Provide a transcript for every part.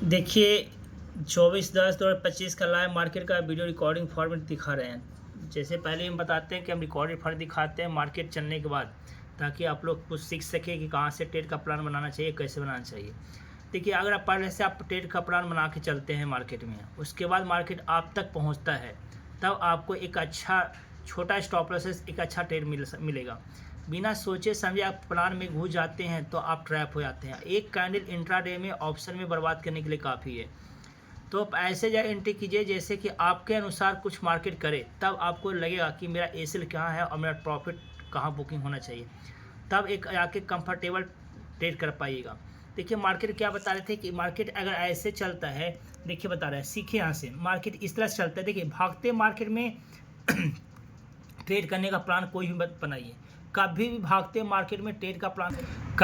देखिए 24/10/2025 का live market का वीडियो रिकॉर्डिंग फॉर्मेट दिखा रहे हैं। जैसे पहले हम बताते हैं कि हम रिकॉर्डेड फॉर्मेट दिखाते हैं मार्केट चलने के बाद, ताकि आप लोग कुछ सीख सकें कि कहाँ से ट्रेड का प्लान बनाना चाहिए, कैसे बनाना चाहिए। देखिए, अगर आप पहले से आप ट्रेड का प्लान बना के चलते हैं मार्केट में, उसके बाद मार्केट आप तक पहुँचता है, तब आपको एक अच्छा छोटा स्टॉप लॉस से एक अच्छा ट्रेड मिलेगा। बिना सोचे समझे आप प्लान में घुस जाते हैं तो आप ट्रैप हो जाते हैं। एक कैंडल इंट्राडे में ऑप्शन में बर्बाद करने के लिए काफ़ी है। तो आप ऐसे जाए एंट्री कीजिए जैसे कि आपके अनुसार कुछ मार्केट करे, तब आपको लगेगा कि मेरा एसएल कहाँ है और मेरा प्रॉफिट कहाँ बुकिंग होना चाहिए, तब एक आके कंफर्टेबल ट्रेड कर पाइएगा। देखिए, मार्केट क्या बता रहे थे कि मार्केट अगर ऐसे चलता है, देखिए बता रहा है, सीखिए यहाँ से। मार्केट इस तरह से चलता है। देखिए, भागते मार्केट में ट्रेड करने का प्लान कोई भी मत बनाइए। कभी भी भागते मार्केट में ट्रेड का प्लान ट्रेड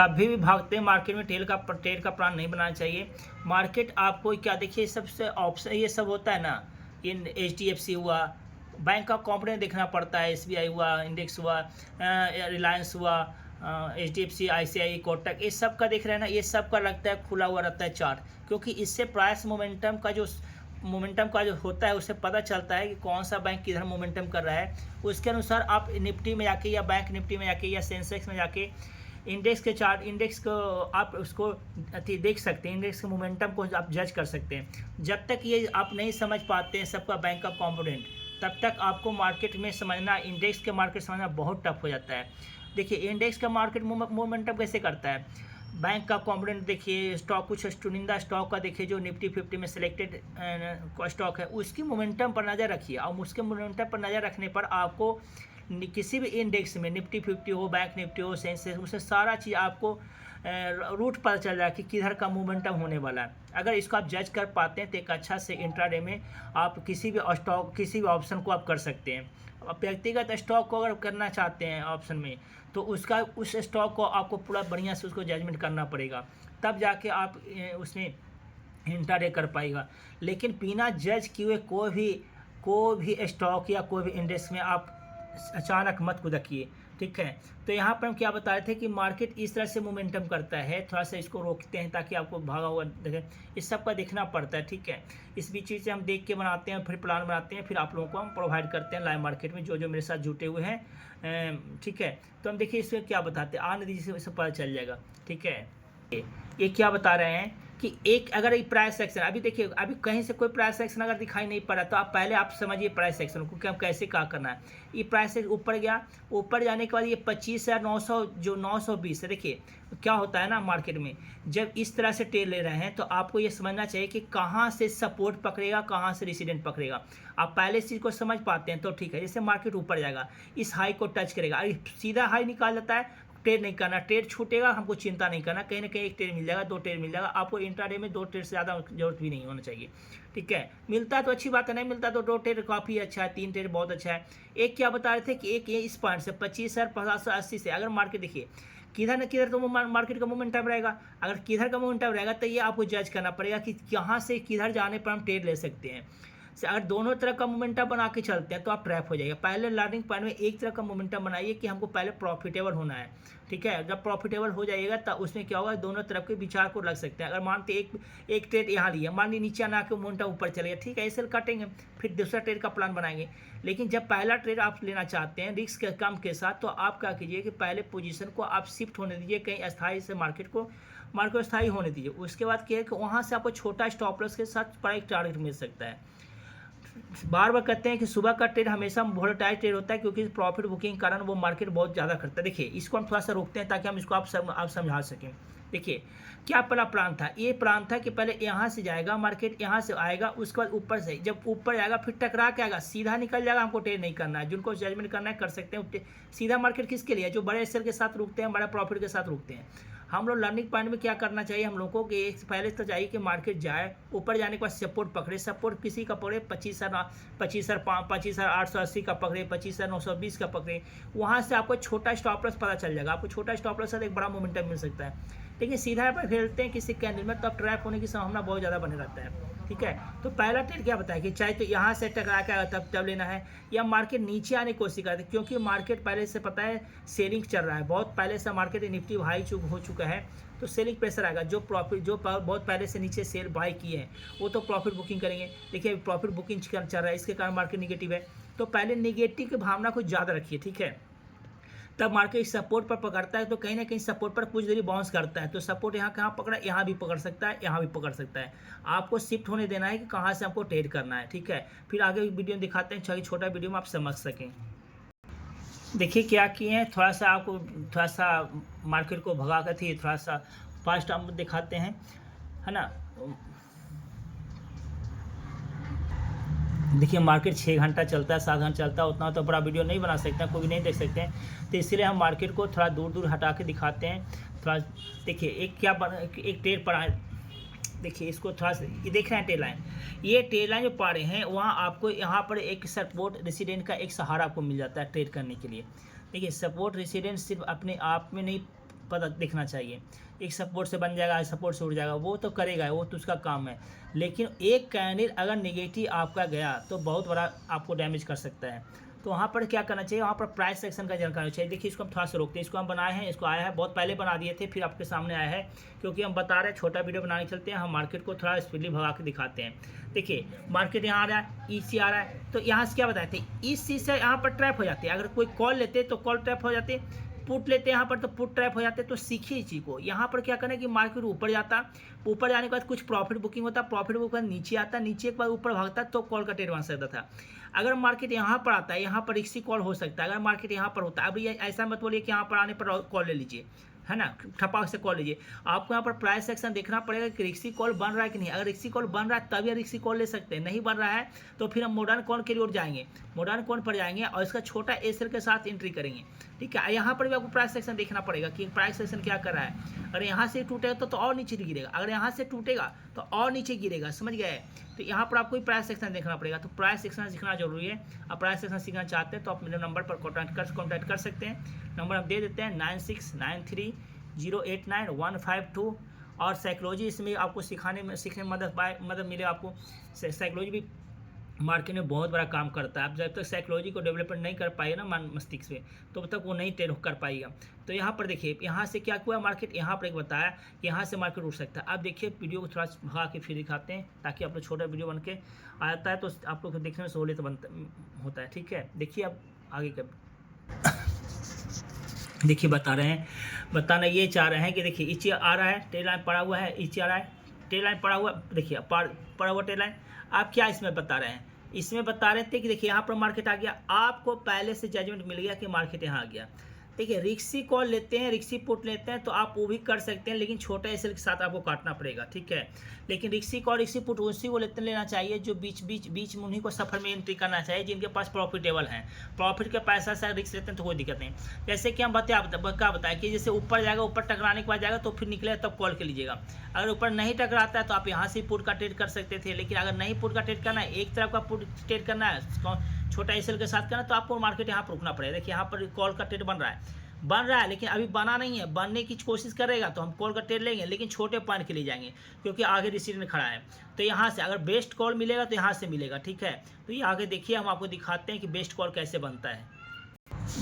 का प्लान नहीं बनाना चाहिए। मार्केट आपको क्या, देखिए सबसे ऑप्शन ये सब होता है ना, इन HDFC हुआ, बैंक का कॉम्पोनेंट देखना पड़ता है, SBI हुआ, इंडेक्स हुआ, रिलायंस हुआ, HDFC, ICICI, कोटक, ये सब का देख रहे हैं ना, ये सब का लगता है खुला हुआ रहता है चार्ट, क्योंकि इससे प्राइस मोमेंटम का जो होता है उससे पता चलता है कि कौन सा बैंक किधर मोमेंटम कर रहा है। उसके अनुसार आप निफ्टी में जाके या बैंक निफ्टी में जाके या सेंसेक्स में जाके इंडेक्स को आप उसको देख सकते हैं, इंडेक्स के मोमेंटम को आप जज कर सकते हैं। जब तक ये आप नहीं समझ पाते हैं सबका बैंक का कॉम्पोनेंट, तब तक आपको मार्केट में समझना, इंडेक्स के मार्केट समझना बहुत टफ हो जाता है। देखिए, इंडेक्स का मार्केट मोमेंटम कैसे करता है, बैंक का कॉम्पोनेंट देखिए, स्टॉक कुछ चुनिंदा स्टॉक का देखिए जो निफ्टी 50 में सिलेक्टेड स्टॉक है, उसकी मोमेंटम पर नज़र रखिए। और उसके मोमेंटम पर नज़र रखने पर आपको किसी भी इंडेक्स में, निफ्टी 50 हो, बैंक निफ्टी हो, सेंसेक्स, उसमें सारा चीज़ आपको रूट पता चल रहा है कि किधर का मोमेंटम होने वाला है। अगर इसको आप जज कर पाते हैं तो एक अच्छा से इंट्राडे में आप किसी भी स्टॉक, किसी भी ऑप्शन को आप कर सकते हैं। व्यक्तिगत स्टॉक को अगर करना चाहते हैं ऑप्शन में, तो उस स्टॉक को आपको पूरा बढ़िया से उसको जजमेंट करना पड़ेगा, तब जाके आप उसमें इंट्राडे कर पाएगा। लेकिन बिना जज किए कोई भी स्टॉक या कोई भी इंडेक्स में आप अचानक मत कूदिए, ठीक है। तो यहाँ पर हम क्या बता रहे थे कि मार्केट इस तरह से मोमेंटम करता है, थोड़ा सा इसको रोकते हैं ताकि आपको भागा हुआ देखें, इस सब का देखना पड़ता है, ठीक है। इस बीच से हम देख के बनाते हैं, फिर प्लान बनाते हैं, फिर आप लोगों को हम प्रोवाइड करते हैं लाइव मार्केट में, जो मेरे साथ जुटे हुए हैं, ठीक है। तो हम देखिए इसमें क्या बताते हैं, आने दीजिए, इससे पता चल जाएगा, ठीक है। ये क्या बता रहे हैं कि एक अगर ये प्राइस एक्शन, अभी देखिए, अभी कहीं से कोई प्राइस एक्शन अगर दिखाई नहीं पड़ा, तो आप पहले आप समझिए प्राइस एक्शन को कि हम कैसे क्या करना है। ये प्राइस ऊपर गया, ऊपर जाने के बाद ये 25,900 जो 920 है, देखिए क्या होता है ना मार्केट में, जब इस तरह से ट्रेड ले रहे हैं तो आपको ये समझना चाहिए कि कहाँ से सपोर्ट पकड़ेगा, कहाँ से रेसिडेंट पकड़ेगा। आप पहले इस चीज़ को समझ पाते हैं तो ठीक है। जैसे मार्केट ऊपर जाएगा, इस हाई को टच करेगा, अगर सीधा हाई निकाल जाता है, ट्रेड नहीं करना, ट्रेड छूटेगा, हमको चिंता नहीं करना, कहीं ना कहीं एक ट्रेड मिल जाएगा, 2 ट्रेड मिल जाएगा आपको। इंट्राडे में 2 ट्रेड से ज़्यादा जरूरत भी नहीं होना चाहिए, ठीक है। मिलता है तो अच्छी बात है, नहीं मिलता तो 2 ट्रेड काफ़ी अच्छा है, 3 ट्रेड बहुत अच्छा है। एक क्या बता रहे थे कि एक ये इस पॉइंट से 25,580 से अगर मार्केट देखिए किधर न किधर तो मार्केट का मोमेंटम रहेगा। अगर किधर का मोमेंटम रहेगा तो ये आपको जज करना पड़ेगा कि कहाँ से किधर जाने पर हम ट्रेड ले सकते हैं। अगर दोनों तरफ का मोमेंटम बना के चलते हैं तो आप ट्रैप हो जाएगा। पहले लर्निंग पॉइंट में एक तरफ का मोमेंटम बनाइए कि हमको पहले प्रॉफिटेबल होना है, ठीक है। जब प्रॉफिटेबल हो जाएगा तब उसमें क्या होगा, दोनों तरफ के विचार को लग सकते हैं। अगर मानते एक ट्रेड यहाँ लिया, मान ली नीचे आना के मोमेंटम ऊपर चलेगा, ठीक है, ऐसे काटेंगे, फिर दूसरा ट्रेड का प्लान बनाएंगे। लेकिन जब पहला ट्रेड आप लेना चाहते हैं रिस्क कम के साथ, तो आप क्या कीजिए कि पहले पोजीशन को आप शिफ्ट होने दीजिए कहीं अस्थायी से, मार्केट को स्थायी होने दीजिए। उसके बाद क्या है कि वहाँ से आपको छोटा स्टॉप लॉस के साथ बड़ा एक टारगेट मिल सकता है। बार बार कहते हैं कि सुबह का ट्रेड हमेशा वोलेटाइल ट्रेड होता है, क्योंकि प्रॉफिट बुकिंग के कारण वो मार्केट बहुत ज़्यादा करता है। देखिए, इसको हम थोड़ा सा रोकते हैं ताकि हम इसको आप समझा सकें। देखिए, क्या पहला प्लान था, ये प्लान था कि पहले यहाँ से जाएगा मार्केट, यहाँ से आएगा, उसके बाद ऊपर से, जब ऊपर जाएगा फिर टकरा के आएगा, सीधा निकल जाएगा। हमको ट्रेड नहीं करना है, जिनको जजमेंट करना है कर सकते हैं। सीधा मार्केट किसके लिए, जो बड़े एसएल के साथ रुकते हैं, बड़ा प्रॉफिट के साथ रुकते हैं। हम लोग लर्निंग पॉइंट में क्या करना चाहिए हम लोगों को कि पहले तो चाहिए कि मार्केट जाए, ऊपर जाने के बाद सपोर्ट पकड़े, सपोर्ट किसी का पकड़े 25,880 का पकड़े, 25,920 का पकड़े। वहाँ से आपको छोटा स्टॉप लॉस पता चल जाएगा, आपको छोटा स्टॉप लॉस से एक बड़ा मोमेंटम मिल सकता है। लेकिन सीधा पर खेलते हैं किसी कैंडल में, तब ट्रैप होने की संभावना बहुत ज़्यादा बने रहता है। ठीक है, तो पहला ट्रेड क्या बताया कि चाहे तो यहाँ से टकरा के तब लेना है, या मार्केट नीचे आने की कोशिश करते हैं, क्योंकि मार्केट पहले से पता है सेलिंग चल रहा है, बहुत पहले से मार्केट निफ्टी हाई हो चुका है, तो सेलिंग प्रेशर आएगा। जो प्रॉफिट जो बहुत पहले से नीचे सेल बाय किए हैं वो तो प्रॉफिट बुकिंग करेंगे। देखिए प्रॉफिट बुकिंग चल रहा है, इसके कारण मार्केट निगेटिव है, तो पहले निगेटिव की भावना को ज़्यादा रखिए। ठीक है, तब मार्केट सपोर्ट पर पकड़ता है, तो कहीं ना कहीं सपोर्ट पर कुछ देरी बाउंस करता है, तो सपोर्ट यहाँ कहाँ पकड़ा, यहाँ भी पकड़ सकता है, यहाँ भी पकड़ सकता है। आपको शिफ्ट होने देना है कि कहाँ से आपको ट्रेड करना है। ठीक है, फिर आगे वीडियो में दिखाते हैं, छोटा वीडियो में आप समझ सकें। देखिए क्या किए हैं, थोड़ा सा आपको थोड़ा सा मार्केट को भगा कर थी, थोड़ा सा फास्ट हम दिखाते हैं, है ना। देखिए मार्केट 6 घंटा चलता है, 7 घंटा चलता है, उतना तो बड़ा वीडियो नहीं बना सकते हैं, कोई भी नहीं देख सकते हैं, तो इसलिए हम मार्केट को थोड़ा दूर दूर हटा के दिखाते हैं। थोड़ा देखिए एक एक ट्रेड पड़ा है, देखिए इसको थोड़ा सा ये देख रहे हैं टेल लाइन, ये टेल लाइन जो पा रहे हैं वहाँ आपको यहाँ पर एक सपोर्ट रेसिडेंट का एक सहारा आपको मिल जाता है ट्रेड करने के लिए। देखिए सपोर्ट रेसिडेंट सिर्फ अपने आप में नहीं पता देखना चाहिए, एक सपोर्ट से बन जाएगा, सपोर्ट से उड़ जाएगा, वो तो करेगा, वो तो उसका काम है, लेकिन एक कैंडल अगर नेगेटिव आपका गया तो बहुत बड़ा आपको डैमेज कर सकता है। तो वहाँ पर क्या करना चाहिए, वहाँ पर प्राइस सेक्शन का जानकारी चाहिए। देखिए इसको हम थोड़ा सा रोकते हैं, इसको हम बनाए हैं, इसको आया है, बहुत पहले बना दिए थे, फिर आपके सामने आया है, क्योंकि हम बता रहे हैं छोटा वीडियो बनाने चलते हैं, हम मार्केट को थोड़ा स्पीडली भगा के दिखाते हैं। देखिए मार्केट यहाँ आ रहा है, ईसी आ रहा है, तो यहाँ से क्या बताए थे, इस चीज़ से यहाँ पर ट्रैप हो जाते हैं, अगर कोई कॉल लेते तो कॉल ट्रैप हो जाते, पुट लेते हैं यहाँ पर तो पुट ट्रैप हो जाते। तो सीखिए इस चीज़ को, यहाँ पर क्या करें कि मार्केट ऊपर जाता, ऊपर जाने के बाद कुछ प्रॉफिट बुकिंग होता, प्रॉफिट बुकिंग नीचे आता, नीचे के बाद ऊपर भागता, तो कॉल का ट्रेड बन सकता था। अगर मार्केट यहाँ पर आता है, यहाँ पर रिक्सी कॉल हो सकता है, अगर मार्केट यहाँ पर होता है, अभी ऐसा मत बोलिए कि यहाँ पर आने पर कॉल ले लीजिए, है ना, ठपाक से कॉल लीजिए। आपको यहाँ पर प्राइस सेक्शन देखना पड़ेगा कि रिक्सी कॉल बन रहा है कि नहीं, अगर रिक्सी कॉल बन रहा है तभी रिक्सी कॉल ले सकते हैं, नहीं बन रहा है तो फिर हम मॉडर्न कॉल के लिए उठ जाएंगे, मॉडर्न कॉल पर जाएंगे और इसका छोटा एसएल के साथ एंट्री करेंगे। ठीक है, यहाँ पर भी आपको प्राइस सेक्शन देखना पड़ेगा कि प्राइस सेक्शन क्या कर रहा है, अगर यहाँ से टूटेगा तो और नीचे गिरेगा, अगर यहाँ से टूटेगा तो और नीचे गिरेगा, समझ गए। तो यहाँ पर आपको प्राइस सेक्शन देखना पड़ेगा, तो प्राइस सेक्शन सीखना जरूरी है। आप प्राइस सेक्शन सीखना चाहते हैं तो आप मेरे नंबर पर कॉन्टैक्ट कर सकते हैं, नंबर हम दे देते हैं 9693089152। और साइकोलॉजी इसमें आपको सीखने में मदद मिले आपको। साइकोलॉजी भी मार्केट में बहुत बड़ा काम करता है, आप जब तक साइकोलॉजी को डेवलपमेंट नहीं कर पाएगा ना मस्तिष्क में, तो तब तक वो नहीं ट्रेड कर पाएगा। तो यहाँ पर देखिए यहाँ से क्या हुआ मार्केट, यहाँ पर एक बताया यहाँ से मार्केट उठ सकता है। अब देखिए वीडियो को थोड़ा भगा के फिर दिखाते हैं, ताकि आप लोग छोटा वीडियो बन के आता है तो आप लोग देखने में सहूलियत होता है। ठीक है, देखिए अब आगे का देखिए बताना ये चाह रहे हैं कि देखिए नीचे आ रहा है, टेल लाइन पड़ा हुआ है, नीचे आ रहा है, टेल लाइन पड़ा हुआ, देखिए पड़ा हुआ टेल लाइन। आप क्या इसमें बता रहे हैं, इसमें बता रहे थे कि देखिए यहाँ पर मार्केट आ गया, आपको पहले से जजमेंट मिल गया कि मार्केट यहाँ आ गया। देखिए रिक्सी कॉल लेते हैं, रिक्सी पुट लेते हैं तो आप वो भी कर सकते हैं, लेकिन छोटा एसएल के साथ आपको काटना पड़ेगा। ठीक है, लेकिन रिक्सी कॉल रिक्सी पुट उसी को लेना चाहिए जो बीच में उन्हीं को सफर में एंट्री करना चाहिए जिनके पास प्रॉफिटेबल है, प्रॉफिट के पैसा से रिक्स लेते हैं तो कोई दिक्कत नहीं। जैसे कि हम बताया कि जैसे ऊपर जाएगा, ऊपर टकराने के बाद जाएगा तो फिर निकले तब कॉल कर लीजिएगा। अगर ऊपर नहीं टकराता है तो आप यहाँ से पुट का ट्रेड कर सकते थे, लेकिन अगर नहीं पुट का ट्रेड करना है, एक तरफ का पुट ट्रेड करना है छोटा एसएल के साथ करना, तो आपको मार्केट यहाँ पर रुकना पड़ेगा। देखिए यहाँ पर कॉल का ट्रेड बन रहा है, लेकिन अभी बना नहीं है, बनने की कोशिश करेगा तो हम कॉल का ट्रेड लेंगे, लेकिन छोटे पॉइंट के लिए जाएंगे क्योंकि आगे रिसीवर में खड़ा है। तो यहाँ से अगर बेस्ट कॉल मिलेगा तो यहाँ से मिलेगा। ठीक है, तो ये आगे देखिए हम आपको दिखाते हैं कि बेस्ट कॉल कैसे बनता है।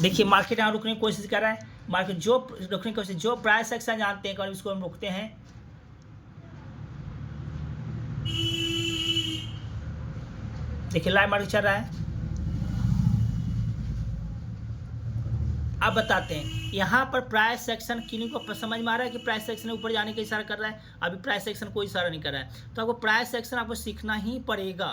देखिए मार्केट यहाँ रुकने की कोशिश कर रहा है, मार्केट जो रुकने की कोशिश, जो प्राइस सेक्शन जानते हैं इसको हम रुकते हैं। देखिए लाइव मार्केट चल रहा है। अब बताते हैं यहाँ पर प्राइस सेक्शन किन्हीं को समझ में आ रहा है कि प्राइस सेक्शन ऊपर जाने का इशारा कर रहा है, अभी प्राइस सेक्शन कोई इशारा नहीं कर रहा है, तो आपको प्राइस सेक्शन आपको सीखना ही पड़ेगा।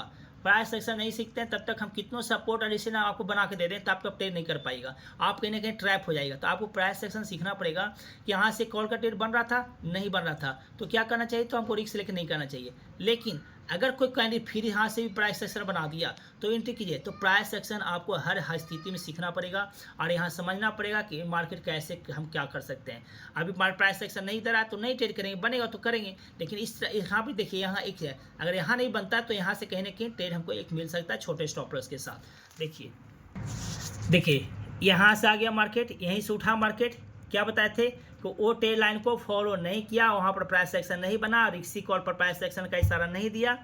प्राइस सेक्शन नहीं सीखते हैं तब तक हम कितनों सपोर्ट और रिसीवर आपको बना के दे दें, तब तक ट्रेड नहीं कर पाएगा, आप कहीं ना कहीं ट्रैप हो जाएगा। तो आपको प्राइस सेक्शन सीखना पड़ेगा कि यहाँ से कॉल का ट्रेड बन रहा था, नहीं बन रहा था, तो क्या करना चाहिए, तो हमको रिस्क लेकर नहीं करना चाहिए। लेकिन अगर कोई कैंडिडेट फिर यहाँ से भी प्राइस सेक्शन बना दिया तो एंट्री कीजिए। तो प्राइस सेक्शन आपको हर स्थिति में सीखना पड़ेगा और यहाँ समझना पड़ेगा कि मार्केट कैसे हम क्या कर सकते हैं। अभी प्राइस सेक्शन नहीं दे रहा है तो नहीं ट्रेड करेंगे, बनेगा तो करेंगे, लेकिन इस यहाँ पर देखिए यहाँ एक है, अगर यहाँ नहीं बनता तो यहाँ से कहीं ना कहीं ट्रेड हमको एक मिल सकता है छोटे स्टॉप लॉस के साथ। देखिए यहाँ से आ गया मार्केट, यहीं से उठा मार्केट, क्या बताए थे तो वो ट्रेड लाइन को फॉलो नहीं किया, वहाँ पर प्राइस एक्शन नहीं बना, रिक्सी कॉल पर प्राइस एक्शन का इशारा नहीं दिया,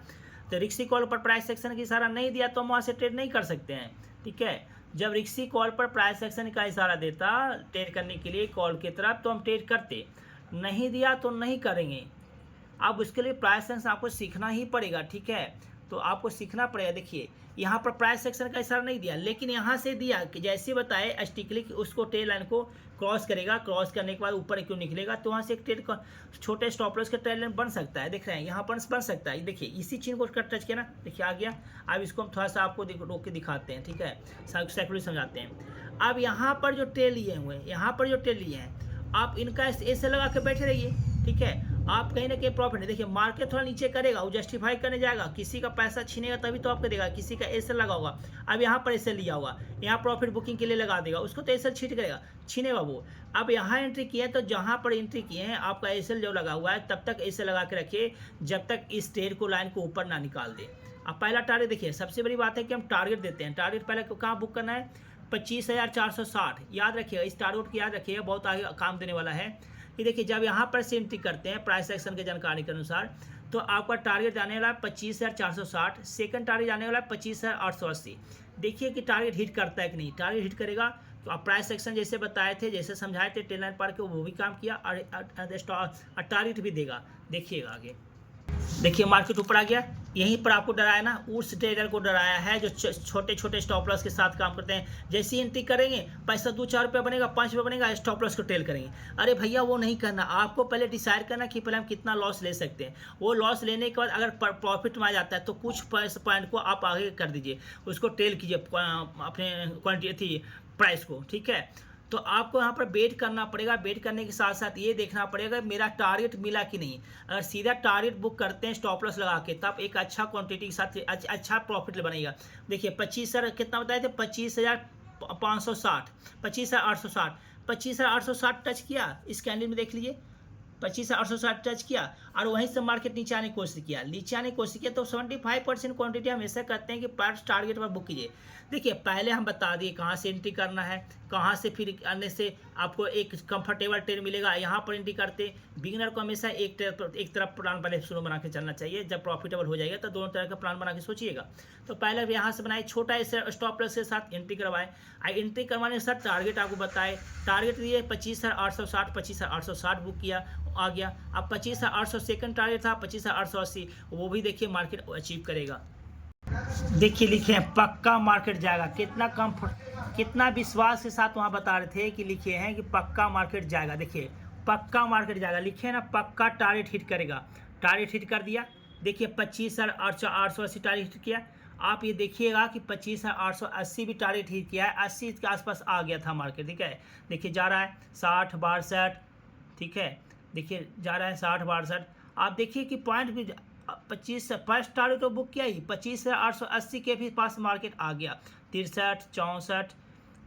तो रिक्सी कॉल पर प्राइस एक्शन का इशारा नहीं दिया तो हम वहाँ से ट्रेड नहीं कर सकते हैं। ठीक है, जब रिक्सी कॉल पर प्राइस एक्शन का इशारा देता ट्रेड करने के लिए कॉल की तरफ तो हम ट्रेड करते, नहीं दिया तो नहीं करेंगे। अब उसके लिए प्राइस एक्शन आपको सीखना ही पड़ेगा। ठीक है, तो आपको सीखना पड़ेगा। देखिए यहाँ पर प्राइस सेक्शन का इशारा नहीं दिया, लेकिन यहाँ से दिया कि जैसे बताए स्टिकली कि उसको ट्रेड लाइन को क्रॉस करेगा, क्रॉस करने के बाद ऊपर क्यों निकलेगा, तो वहाँ से एक ट्रेड छोटे स्टॉप लॉस का ट्रेड लाइन बन सकता है। देख रहे हैं यहाँ पर बन सकता है। देखिए इसी चीज़ को टच किया ना, देखिए आ गया। अब इसको हम थोड़ा सा आपको रोक के दिखाते हैं। ठीक है, साइकोलॉजी समझाते हैं। अब यहाँ पर जो ट्रेड लिए हुए हैं, यहाँ पर जो ट्रेड लिए हैं, आप इनका ऐसे लगा के बैठे रहिए। ठीक है, आप कहीं ना कहीं प्रॉफिट, देखिए मार्केट थोड़ा नीचे करेगा, वो जस्टिफाई करने जाएगा, किसी का पैसा छीनेगा तभी तो आपको देगा, किसी का एसएल लगा होगा, अब यहाँ पर एसएल लिया होगा, यहाँ प्रॉफिट बुकिंग के लिए लगा देगा, उसको तो एसएल छीनेगा वो। अब यहाँ एंट्री किए हैं तो जहाँ पर एंट्री किए हैं आपका एसएल जो लगा हुआ है तब तक एसएल लगा के रखिए जब तक इस ट्रेड को लाइन को ऊपर ना निकाल दे। अब पहला टारगेट देखिए, सबसे बड़ी बात है कि हम टारगेट देते हैं। टारगेट पहले कहाँ बुक करना है, 25,460 याद रखिएगा, इस टारगेट को याद रखिएगा, बहुत आगे काम देने वाला है। ये देखिए जब यहाँ पर से एंट्री करते हैं प्राइस एक्शन के जानकारी के अनुसार तो आपका टारगेट जाने वाला है 25,460, सेकंड टारगेट जाने वाला है 25,880। देखिए कि टारगेट हिट करता है कि नहीं। टारगेट हिट करेगा तो आप प्राइस एक्शन जैसे बताए थे, जैसे समझाए थे ट्रेड लाइन पर के वो भी काम किया और टारगेट भी देगा। देखिएगा आगे, देखिए मार्केट ऊपर आ गया, यहीं पर आपको डराया ना, उस ट्रेडर को डराया है जो छोटे छोटे स्टॉप लॉस के साथ काम करते हैं। जैसी एंट्री करेंगे पैसा 2-4 रुपये बनेगा, 5 रुपये बनेगा, स्टॉप लॉस को टेल करेंगे। अरे भैया वो नहीं करना, आपको पहले डिसाइड करना कि पहले हम कितना लॉस ले सकते हैं। वो लॉस लेने के बाद अगर प्रॉफिट में आ जाता है तो कुछ पॉइंट को आप आगे कर दीजिए, उसको टेल कीजिए अपने क्वांटिटी प्राइस को। ठीक है, तो आपको यहाँ पर वेट करना पड़ेगा। वेट करने के साथ साथ ये देखना पड़ेगा मेरा टारगेट मिला कि नहीं। अगर सीधा टारगेट बुक करते हैं स्टॉप लॉस लगा के तब एक अच्छा क्वांटिटी के साथ अच्छा प्रॉफिट बनेगा। देखिए 25,000 कितना बताए थे, 25,560, 25,860, 25,860 टच किया, इस कैंडल में देख लीजिए 25,860 टच किया और वहीं से मार्केट नीचे आने की कोशिश किया, नीचे आने की कोशिश किया। तो 75% क्वांटिटी हमेशा कहते हैं कि पर टारगेट पर बुक कीजिए। देखिए पहले हम बता दिए कहाँ से एंट्री करना है, कहाँ से फिर आने से आपको एक कंफर्टेबल ट्रेड मिलेगा। यहाँ पर एंट्री करते बिगिनर को हमेशा एक तरफ प्लान पहले शुरू बना के चलना चाहिए। जब प्रॉफिटेबल हो जाएगा तो दोनों तरह का प्लान बना के सोचिएगा। तो पहले यहाँ से बनाए छोटा ऐसे स्टॉप लॉस के साथ एंट्री करवाए, एंट्री करवाने के साथ टारगेट आपको बताए, टारगेट दिए 25,860, 25,860 बुक किया, आ गया। अब 25,800 सेकंड टारगेट था, 25,880 वो भी देखिए मार्केट अचीव करेगा। देखिए लिखे हैं पक्का मार्केट जाएगा, कितना विश्वास के साथ वहाँ बता रहे थे कि लिखे हैं कि पक्का मार्केट जाएगा। देखिए पक्का मार्केट जाएगा, लिखे ना पक्का टारगेट हिट करेगा। टारगेट हिट कर दिया, देखिए 25,880 टारगेट हिट किया। आप ये देखिएगा कि 25,880 भी टारगेट हिट किया है, 80 के आसपास आ गया था मार्केट। ठीक है, देखिए जा रहा है 60, 62, ठीक है, देखिए जा रहा है 60, 62। आप देखिए कि पॉइंट भी 25 फर्स्ट टारगेट तो बुक किया ही, 25,880 के भी पास मार्केट आ गया, 63, 64।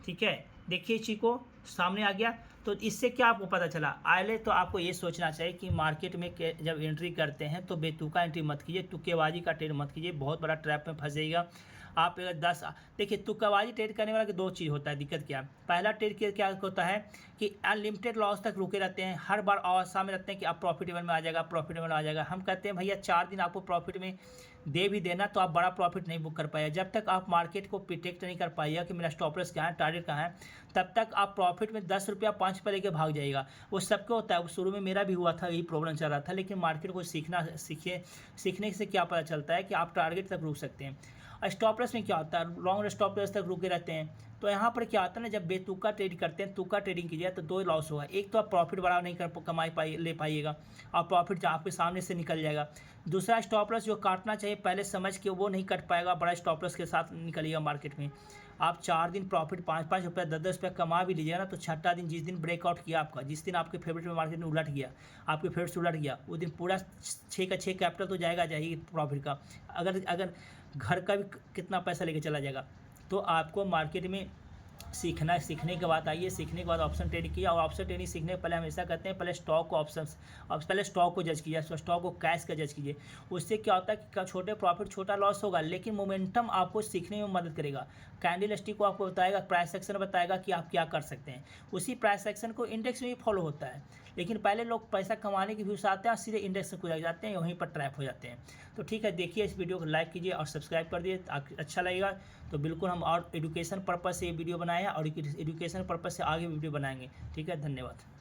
ठीक है, देखिए चीज को सामने आ गया। तो इससे क्या आपको पता चला, आले तो आपको ये सोचना चाहिए कि मार्केट में जब एंट्री करते हैं तो बेतुका एंट्री मत कीजिए, तुक्केबाजी का ट्रेड मत कीजिए, बहुत बड़ा ट्रैप में फंस जाइएगा आप। अगर 10 देखिए तुक्काबाजी ट्रेड करने वाला की दो चीज़ होता है, दिक्कत क्या, पहला ट्रेड क्या होता है कि अनलिमिटेड लॉस तक रुके रहते हैं, हर बार आशा में रहते हैं कि आप प्रॉफिटेबल में आ जाएगा, प्रॉफिटेबल आ जाएगा। हम कहते हैं भैया 4 दिन आपको प्रॉफिट में दे भी देना तो आप बड़ा प्रॉफिट नहीं बुक कर पाएगा। जब तक आप मार्केट को प्रिटेक्ट नहीं कर पाइएगा कि मेरा स्टॉप लॉस क्या है, टारगेट कहाँ है, तब तक आप प्रॉफिट में 10 रुपया 5 रुपये लेके भाग जाएगा। वो सबको होता है, शुरू में मेरा भी हुआ था, यही प्रॉब्लम चल रहा था। लेकिन मार्केट को सीखने से क्या पता चलता है कि आप टारगेट तक रुक सकते हैं। और स्टॉप लॉस में क्या होता है, लॉन्ग स्टॉप लॉस तक रुके रहते हैं। तो यहाँ पर क्या होता है ना, जब बेतुका ट्रेड करते हैं, तुक्का ट्रेडिंग कीजिए तो 2 लॉस होगा। एक तो आप प्रॉफिट बड़ा नहीं ले पाइएगा और प्रॉफिट आपके सामने से निकल जाएगा। दूसरा स्टॉप लॉस जो काटना चाहिए पहले समझ के वो नहीं कट पाएगा, बड़ा स्टॉप लॉस के साथ निकलिएगा मार्केट में। आप 4 दिन प्रॉफिट 5-5 रुपये 10-10 रुपये कमा भी लीजिएगा ना, तो छठा दिन जिस दिन ब्रेकआउट किया आपका, जिस दिन आपके फेवरेट में मार्केट में उलट गया, आपके फेवरेट से उलट गया, उस दिन पूरा 6 का 6 कैपिटल तो जाएगा प्रॉफिट का। अगर घर का भी कितना पैसा लेके चला जाएगा। तो आपको मार्केट में सीखने के बाद आइए, सीखने के बाद ऑप्शन ट्रेडिंग किया। और ऑप्शन ट्रेडिंग सीखने के पहले हमेशा कहते हैं पहले स्टॉक को पहले स्टॉक को जज कीजिए, स्टॉक को कैश का जज कीजिए। उससे क्या होता है कि छोटे प्रॉफिट छोटा लॉस होगा, लेकिन मोमेंटम आपको सीखने में मदद करेगा। कैंडल स्टिक को आपको बताएगा, प्राइस सेक्शन बताएगा कि आप क्या कर सकते हैं। उसी प्राइस सेक्शन को इंडेक्स में भी फॉलो होता है, लेकिन पहले लोग पैसा कमाने के व्यूज आते हैं और सीधे इंडेक्स में कूद जाते हैं, वहीं पर ट्रैप हो जाते हैं। तो ठीक है, देखिए इस वीडियो को लाइक कीजिए और सब्सक्राइब कर दिए, अच्छा लगेगा। तो बिल्कुल हम और एजुकेशन पर्पज़ से ये वीडियो बनाए हैं और एजुकेशन पर्पज़ से आगे वीडियो बनाएंगे। ठीक है, धन्यवाद।